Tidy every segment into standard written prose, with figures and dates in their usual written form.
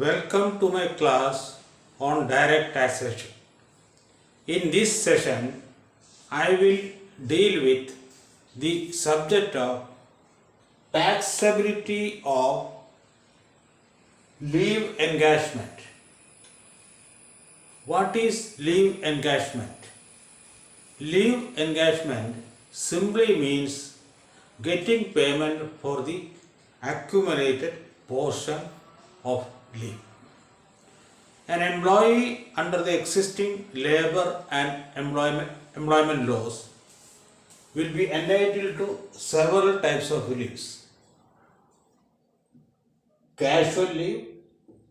Welcome to my class on direct taxation. In this session, I will deal with the subject of taxability of leave encashment. What is leave encashment? Leave encashment simply means getting payment for the accumulated portion of leave. An employee under the existing labor and employment laws will be entitled to several types of leaves. Casual leave,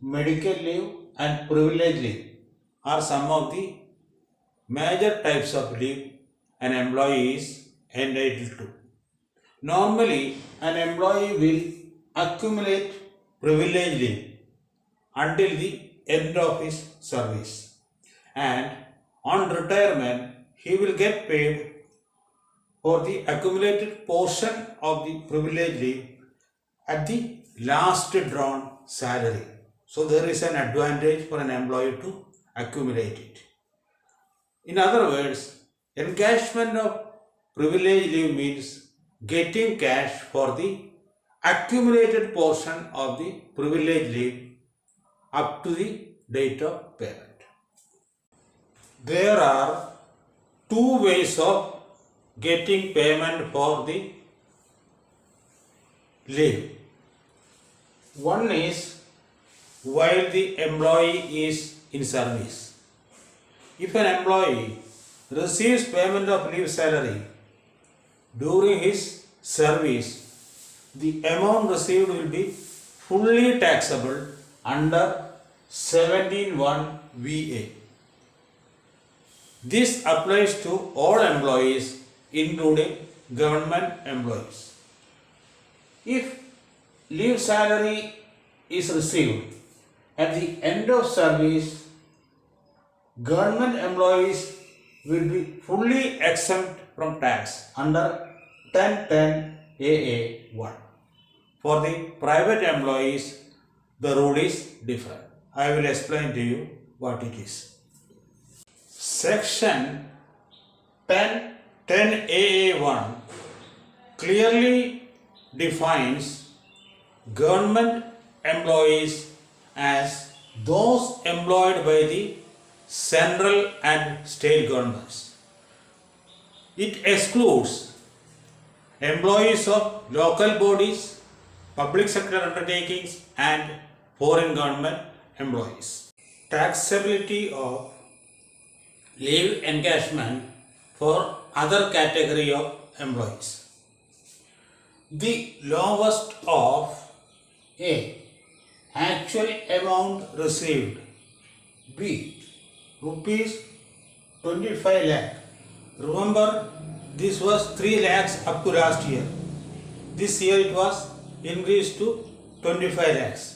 medical leave and privilege leave are some of the major types of leave an employee is entitled to. Normally, an employee will accumulate privilege leave until the end of his service, and on retirement he will get paid for the accumulated portion of the privilege leave at the last drawn salary. So there is an advantage for an employee to accumulate it. In other words, encashment of privilege leave means getting cash for the accumulated portion of the privilege leave up to the date of payment. There are two ways of getting payment for the leave. One is while the employee is in service. If an employee receives payment of leave salary during his service, the amount received will be fully taxable under 17(1) VA. This applies to all employees, including government employees. If leave salary is received at the end of service, government employees will be fully exempt from tax under 1010 AA1. For the private employees, the rule is different. I will explain to you what it is. Section 1010 AA1 clearly defines government employees as those employed by the central and state governments. It excludes employees of local bodies, public sector undertakings and foreign government employees. Taxability of leave encashment for other category of employees. The lowest of A. Actual amount received. B. Rupees 25 lakh. Remember, this was 3 lakhs up to last year. This year it was increased to 25 lakhs.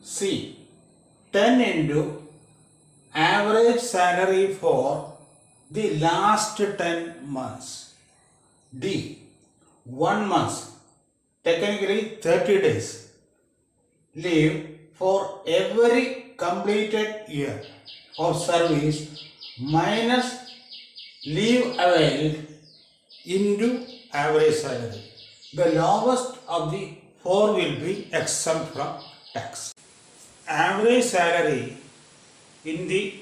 C. 10 into average salary for the last 10 months. D. 1 month, technically 30 days. Leave for every completed year of service minus leave availed into average salary. The lowest of the four will be exempt from tax. Average salary in the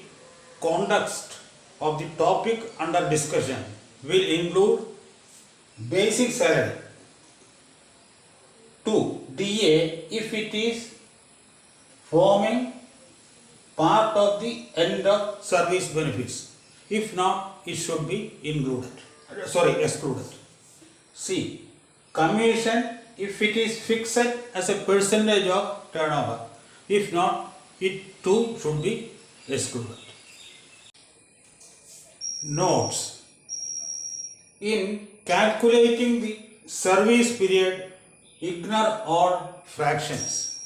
context of the topic under discussion will include basic salary. 2. DA if it is forming part of the end of service benefits. If not, it should be excluded. C. Commission if it is fixed as a percentage of turnover. If not, it too should be excluded. Notes. In calculating the service period, ignore all fractions.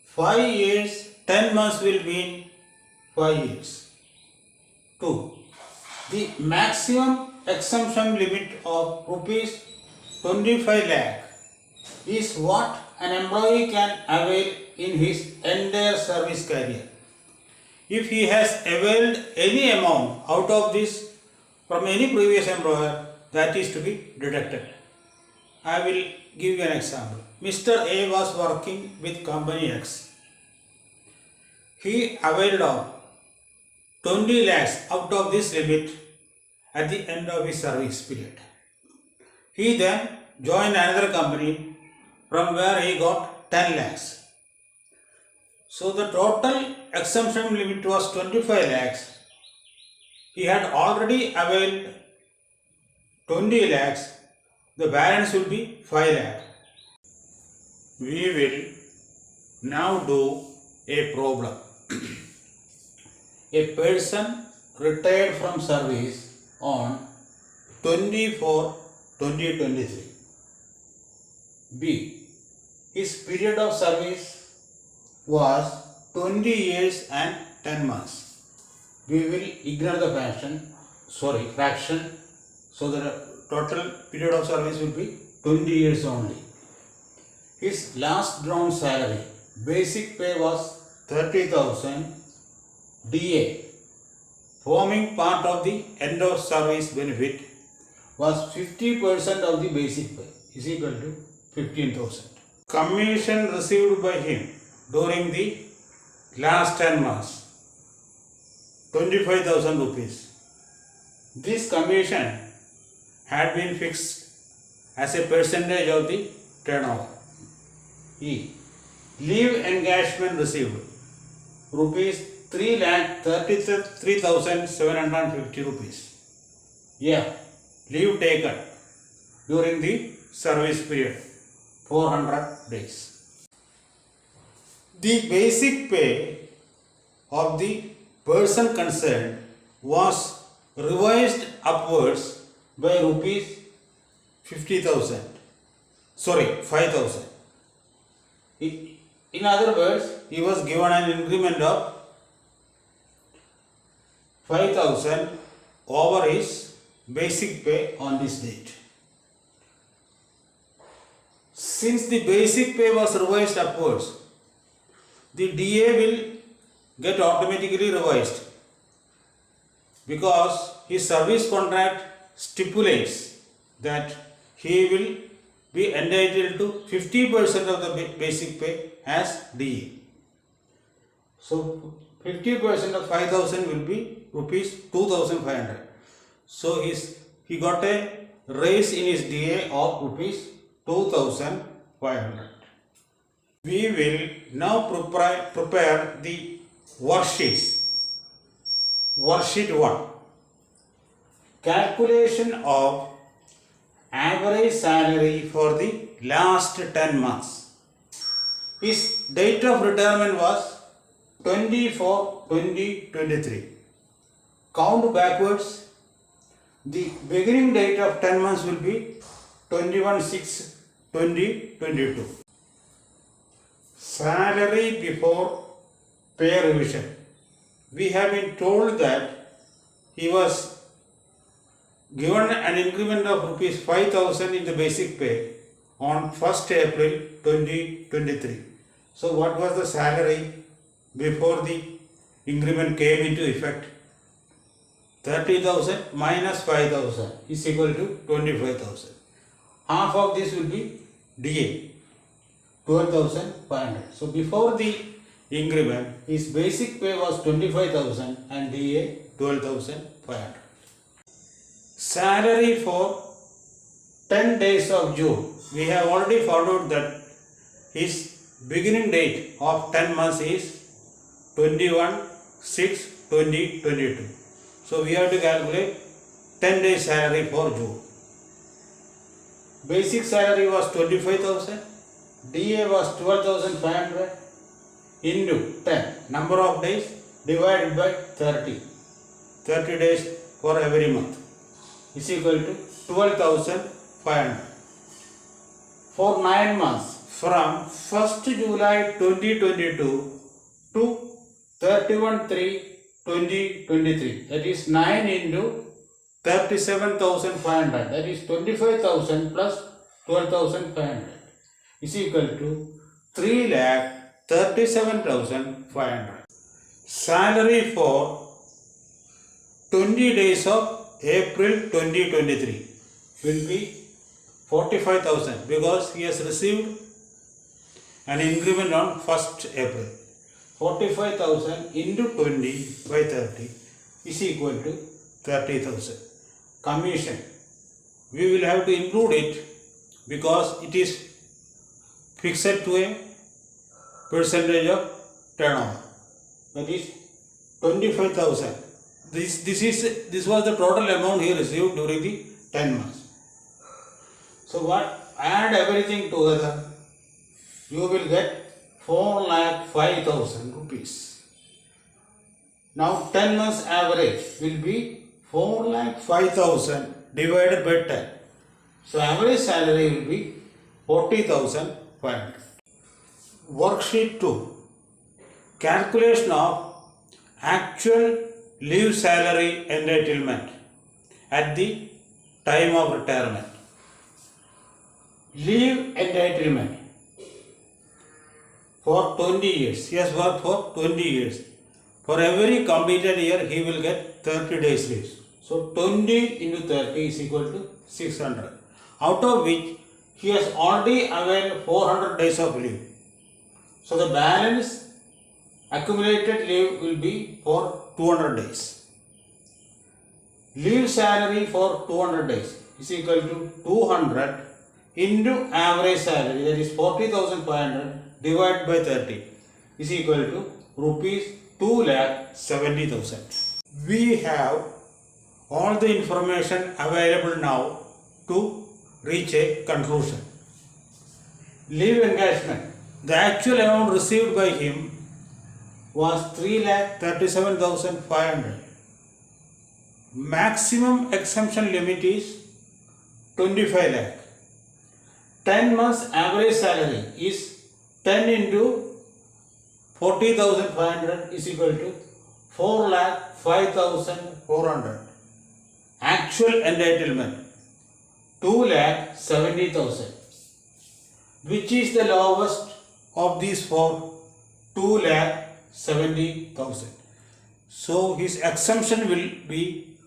5 years, 10 months will mean 5 years. 2. The maximum exemption limit of rupees 25 lakh is what an employee can avail in his entire service career. If he has availed any amount out of this from any previous employer, that is to be deducted. I will give you an example. Mr. A was working with company X. He availed of 20 lakhs out of this limit at the end of his service period. He then joined another company from where he got 10 lakhs. So the total exemption limit was 25 lakhs. He had already availed 20 lakhs. The balance will be 5 lakh. We will now do a problem. A person retired from service on 24/2023. B. His period of service was 20 years and 10 months. We will ignore the fraction. So the total period of service will be 20 years only. His last drawn salary, basic pay was 30,000. DA, forming part of the end of service benefit, was 50% of the basic pay, is equal to 15,000. Commission received by him during the last 10 months, 25,000 rupees. This commission had been fixed as a percentage of the turnover. E. Leave encashment received, rupees 3,33,750 rupees. Yeah, leave taken during the service period, 400 days. The basic pay of the person concerned was revised upwards by rupees 50,000. 5,000. In other words, he was given an increment of 5,000 over his basic pay on this date. Since the basic pay was revised upwards, the DA will get automatically revised because his service contract stipulates that he will be entitled to 50% of the basic pay as DA. So 50% of 5,000 will be rupees 2,500. So he got a raise in his DA of rupees 2,500. We will now prepare the worksheets. Worksheet 1. Calculation of average salary for the last 10 months. His date of retirement was 24/2023. Count backwards. The beginning date of 10 months will be 21/6/2022. Salary before pay revision. We have been told that he was given an increment of rupees 5,000 in the basic pay on 1st April 2023. So what was the salary before the increment came into effect? 30,000 minus 5,000 is equal to 25,000. Half of this will be DA, 12,500. So before the increment, his basic pay was 25,000 and DA 12,500. Salary for 10 days of June. We have already found out that his beginning date of 10 months is 21/6/2022. So we have to calculate 10 days salary for June. Basic salary was 25,000, DA was 12,500 into 10, number of days divided by 30. 30 days for every month is equal to 12,500. For 9 months, from 1st July 2022 to 31/3/2023, that is 9 into 37,500, that is 25,000 plus 12,500 is equal to 3,37,500. Salary for 20 days of April 2023 will be 45,000 because he has received an increment on 1st April. 45,000 into 20 by 30 is equal to 30,000. Commission, we will have to include it because it is fixed to a percentage of turnover. That is 25,000. This was the total amount he received during the 10 months. So what? Add everything together, you will get 4,05,000 rupees. Now 10 months average will be 4,05,000 divided by 10. So average salary will be 40,500. Worksheet 2. Calculation of actual leave salary entitlement at the time of retirement. Leave entitlement for 20 years. He has worked for 20 years. For every completed year, he will get 30 days leave. So 20 into 30 is equal to 600. Out of which he has already availed 400 days of leave. So the balance accumulated leave will be for 200 days. Leave salary for 200 days is equal to 200 into average salary, that is 40,500 divided by 30 is equal to rupees 2,70,000. We have all the information available now to reach a conclusion. Leave encashment. The actual amount received by him was 3,37,500. Maximum exemption limit is 25 lakh. 10 months average salary is 10 into 40,500 is equal to 4,05,400. Actual entitlement 2,70,000. Which is the lowest of these four? 2,70,000. So his exemption will be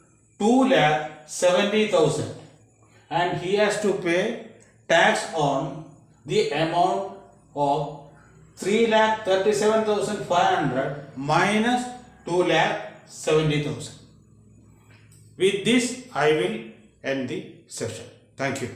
2,70,000 and he has to pay tax on the amount of 3,37,500 minus 2,70,000. With this, I will end the session. Thank you.